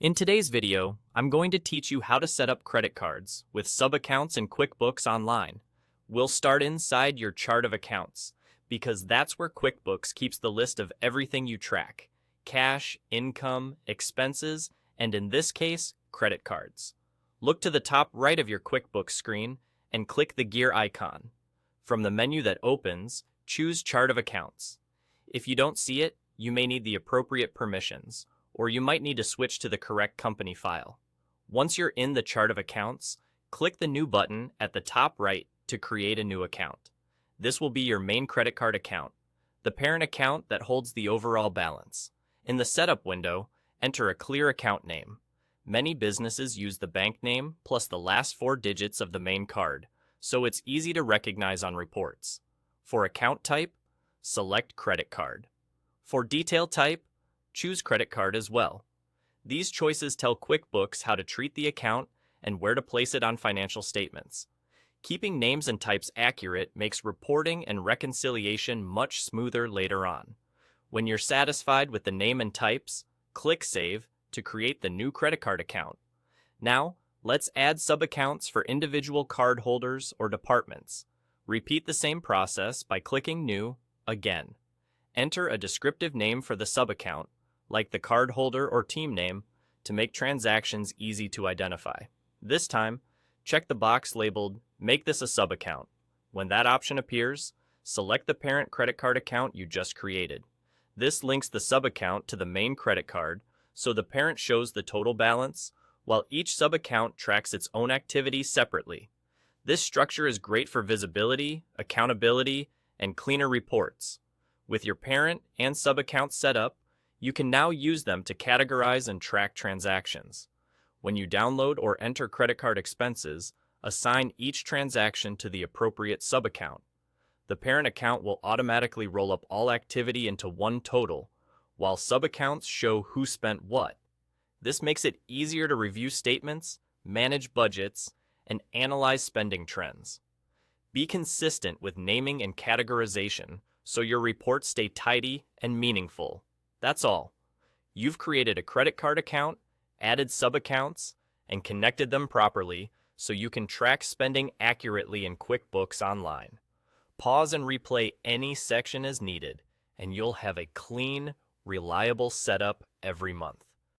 In today's video, I'm going to teach you how to set up credit cards with sub-accounts in QuickBooks Online. We'll start inside your chart of accounts, because that's where QuickBooks keeps the list of everything you track: cash, income, expenses, and in this case, credit cards. Look to the top right of your QuickBooks screen and click the gear icon. From the menu that opens, choose Chart of Accounts. If you don't see it, you may need the appropriate permissions, or you might need to switch to the correct company file. Once you're in the chart of accounts, click the New button at the top right to create a new account. This will be your main credit card account, the parent account that holds the overall balance. In the Setup window, enter a clear account name. Many businesses use the bank name plus the last four digits of the main card, so it's easy to recognize on reports. For account type, select credit card. For detail type, choose credit card as well. These choices tell QuickBooks how to treat the account and where to place it on financial statements. Keeping names and types accurate makes reporting and reconciliation much smoother later on. When you're satisfied with the name and types, click Save to create the new credit card account. Now, let's add sub-accounts for individual card holders or departments. Repeat the same process by clicking New again. Enter a descriptive name for the sub-account, like the card holder or team name, to make transactions easy to identify. This time, check the box labeled Make this a sub-account. When that option appears, select the parent credit card account you just created. This links the sub-account to the main credit card, so the parent shows the total balance, while each sub-account tracks its own activity separately. This structure is great for visibility, accountability, and cleaner reports. With your parent and sub-accounts set up, you can now use them to categorize and track transactions. When you download or enter credit card expenses, assign each transaction to the appropriate sub-account. The parent account will automatically roll up all activity into one total, while sub-accounts show who spent what. This makes it easier to review statements, manage budgets, and analyze spending trends. Be consistent with naming and categorization so your reports stay tidy and meaningful. That's all. You've created a credit card account, added sub-accounts, and connected them properly so you can track spending accurately in QuickBooks Online. Pause and replay any section as needed, and you'll have a clean, reliable setup every month.